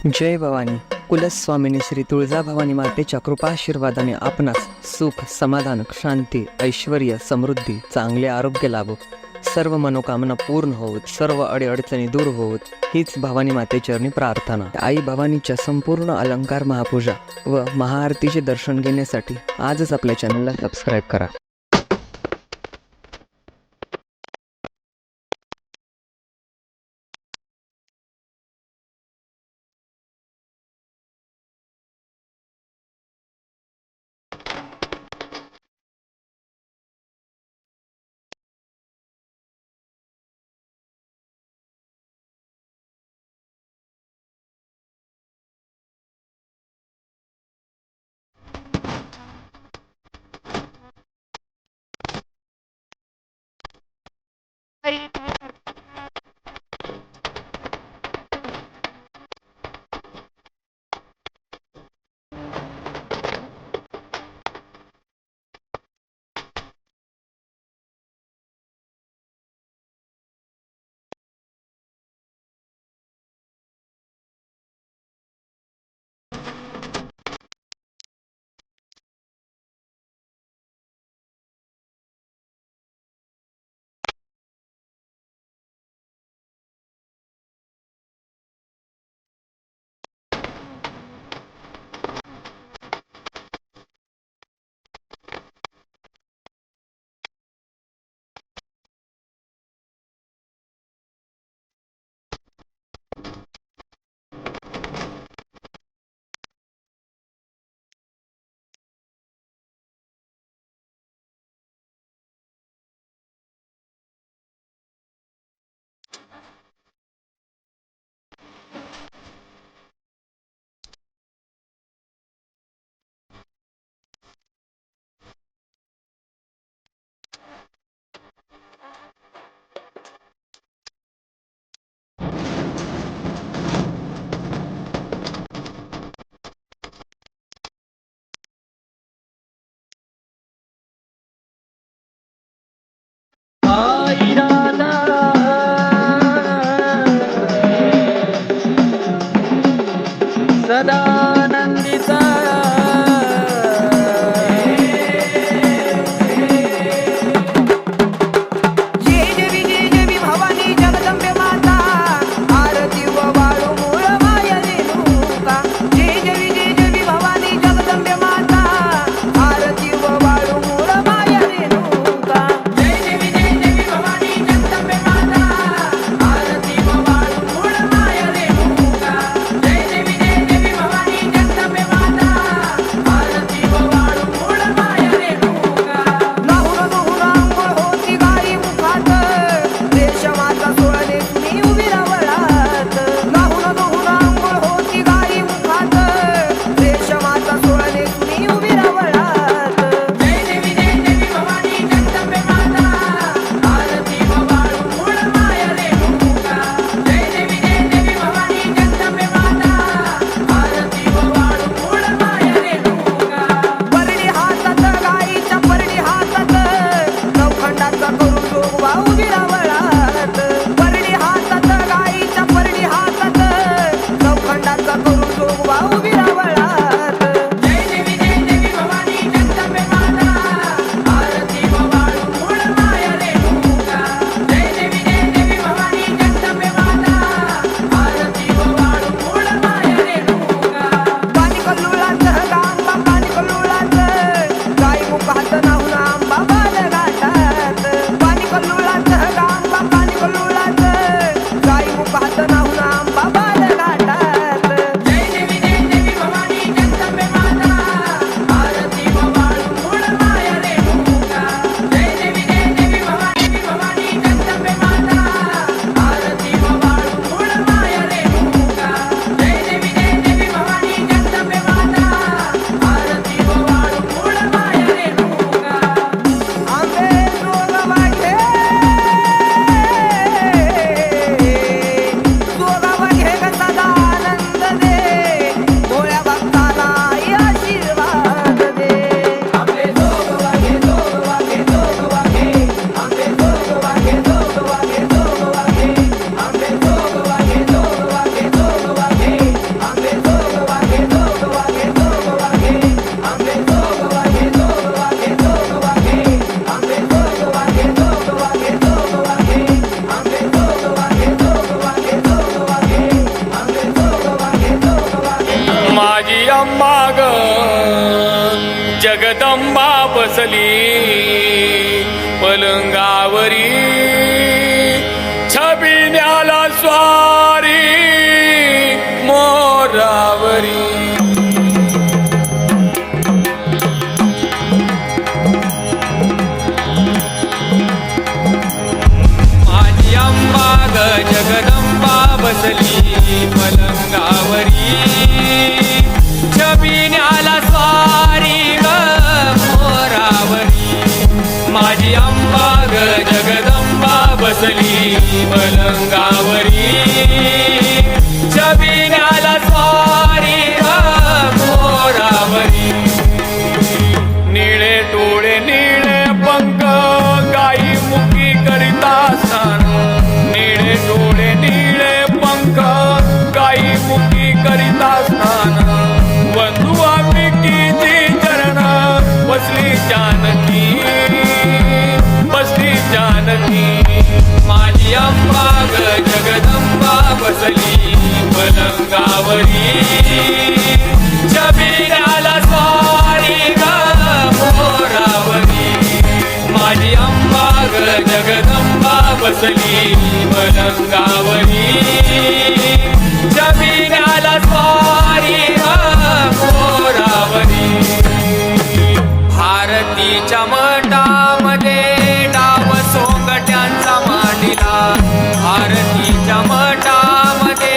जय भवानी. कुलस्वामिनी श्री तुळजाभवानी मातेच्या कृपाशीर्वादाने आपणास सुख, समाधान, शांती, ऐश्वर्य, समृद्धी, चांगले आरोग्य लाभो, सर्व मनोकामना पूर्ण होत, सर्व अडीअडचणी दूर होत, हीच भवानी मातेचरणी प्रार्थना. आई भवानीच्या संपूर्ण अलंकार महापूजा व महाआरतीचे दर्शन घेण्यासाठी आजच आपल्या चॅनलला सबस्क्राईब करा. सदानंदिता जय देवी भवानी जगदंबे माता आरती व वाळू मूळ माया रेणुका जय देवी भवानी जगदंबे माता आरती व वाळू मूळ माया रेणुका जय देवी भवानी जगदंबे माता आरती व वाळू मूळ माया रेणुका जय देवी भवानी जगदंबे माता आरती व वाळू मूळ माया रेणुका नाहुरा नाहुरा अंघोळ होती गाई मुखात रेशमाचा सोळणे तुम्ही उभी रावळात नाहुरा नाहुरा अंघोळ होती गाई मुखात रेशमाचा सोळणे तुम्ही उभी रावळात जय देवी भवानी जगदंबे माता आरती व वाळू मूळ माया रेणुका जय देवी भवानी जगदंबे माता आरती व वाळू मूळ माया रेणुका परडी हातात गाईच्या परडी हातात नवखंडाचा करून जोगवा उभी रावळात परडी हातात गाईच्या परडी हातात नवखंडाचा करून जोगवा उभी रावळात जय देवी भवानी जगदंबे माता आरती व वाळू मूळ माया रेणुका जय देवी भवानी जगदंबे माता आरती व वाळू मूळ माया रेणुका पाणी कल्लुळात गांबा पाणी कल्लुळात गाई मुखात नाहून आंबा बालघाटात पाणी कल्लुळात गांबा पाणी कल्लुळात गाई मुखात नाहून आंबा बालघाटात जय बसली पलंगावरी छबिन्याला स्वारी मोरावरी माझी अंबा ग जगदंबा बसली पलंगावरी छबिन्याला स्वारी ग मोरावरी माझी अंबा ग जगदंबा बसली पलंगावरी छबिन्याला स्वारी ग मोरावरी निळे डोळे निळे पंख गाई मुखी करिता स्नान निळे डोळे निळे पंख गाई मुखी करिता स्नान वंधू अंबिकेची चरण बसली जानकी बसली जानकी माझी अंबा ग जगदंबा बसली पलंगावरी छबिन्याला स्वारी ग मोरावरी माझी अंबा ग जगदंबा बसली पलंगावरी छबिन्याला स्वारी ग मोरावरी भारतीच्या मठामध्ये डाव सोंगट्यांचा मांडिला भारतीच्या मठामध्ये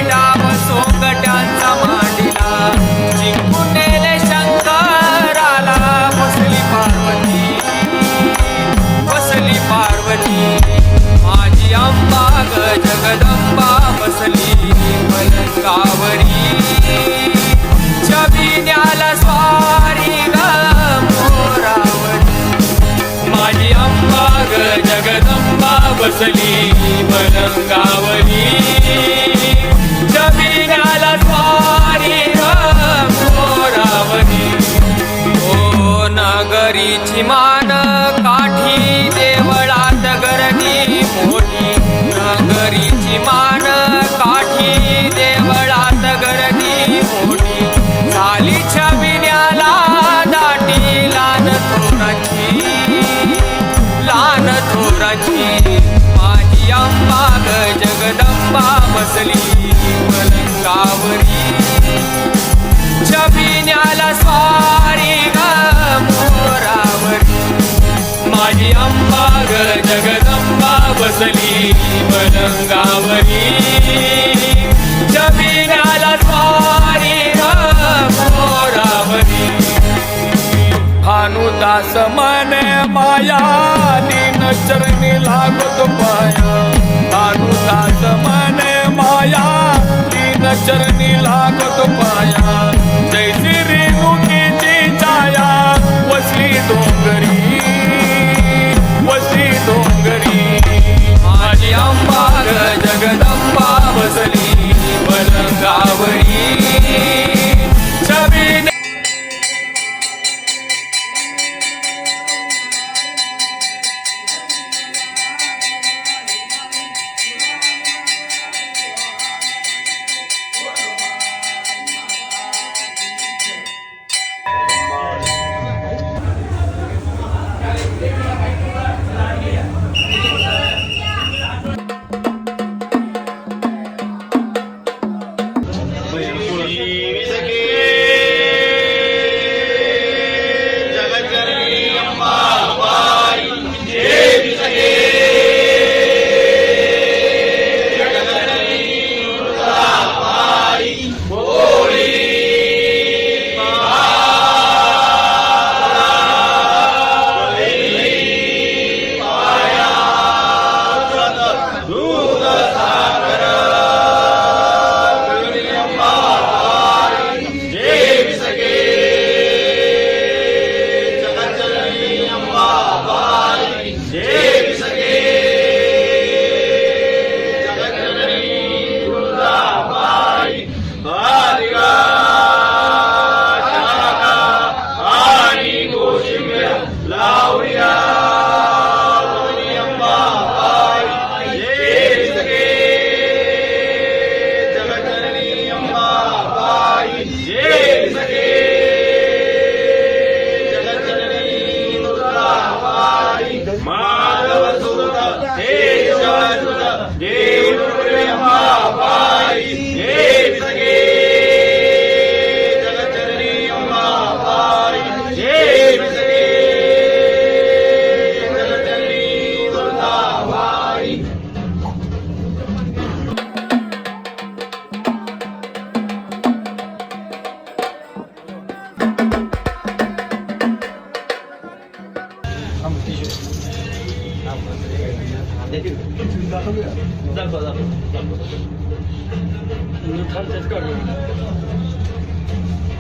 डाव सोंगट्यांचा मांडिला जिंकून नेले शंकराला बसली पार्वती माझी अंबा ग जगदंबा बसली पलंगावरी छबिन्याला स्वारी ग मोरावरी माझी अंबा ग जगदंबा बसली पलंगावरी छबिन्याला स्वारी ग मोरावरी ओ नगरीची मान काठी देवळात गर्दी मोठी नगरीची मान काठी देवळात गर्दी मोठी झाली छबिन्याला दाटी लान थोराची माझी अंबा ग जगदंबा बसली पलंगावरी छबिन्याला स्वारी ग मोरावरी माझी अंबा ग जगदंबा बसली पलंगावरी छबिन्याला स्वारी ग मोरावरी भानुदास मने माया दीन चरणी लागत पाया भानुदास मने माया दीन चरणी लागत पाया जैसी रेणुकीची छाया वसली डोंगरी माझी अंबा ग जगदंबा बसली पलंगावरी छबिन्याला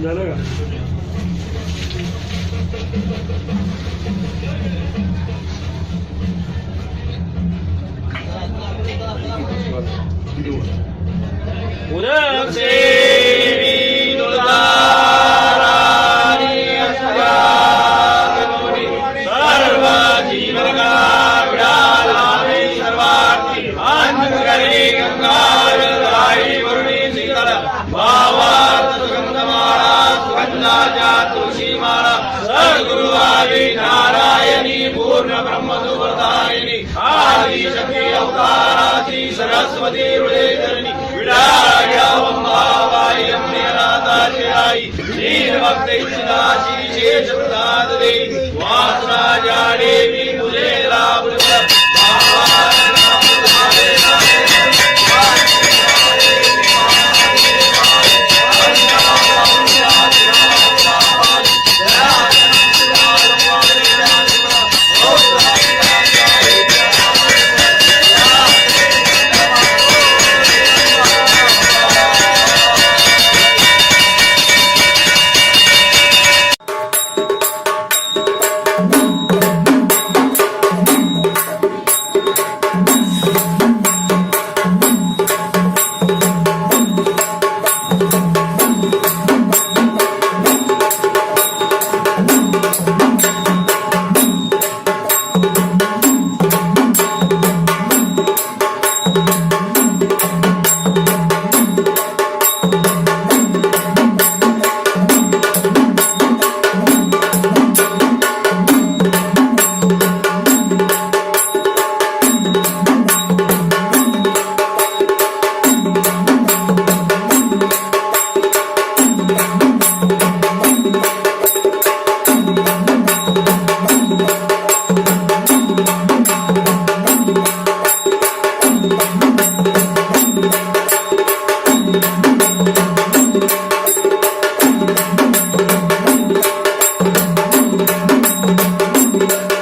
झालं का? नारायणी पूर्ण ब्रह्मसुवर्धायिनी आदिशक्ती अवताराची सरस्वती हृदयधरणी विडाळ्यावंबाबाई अम्मेनाथाची आई दीनभक्त इच्छिताची शेष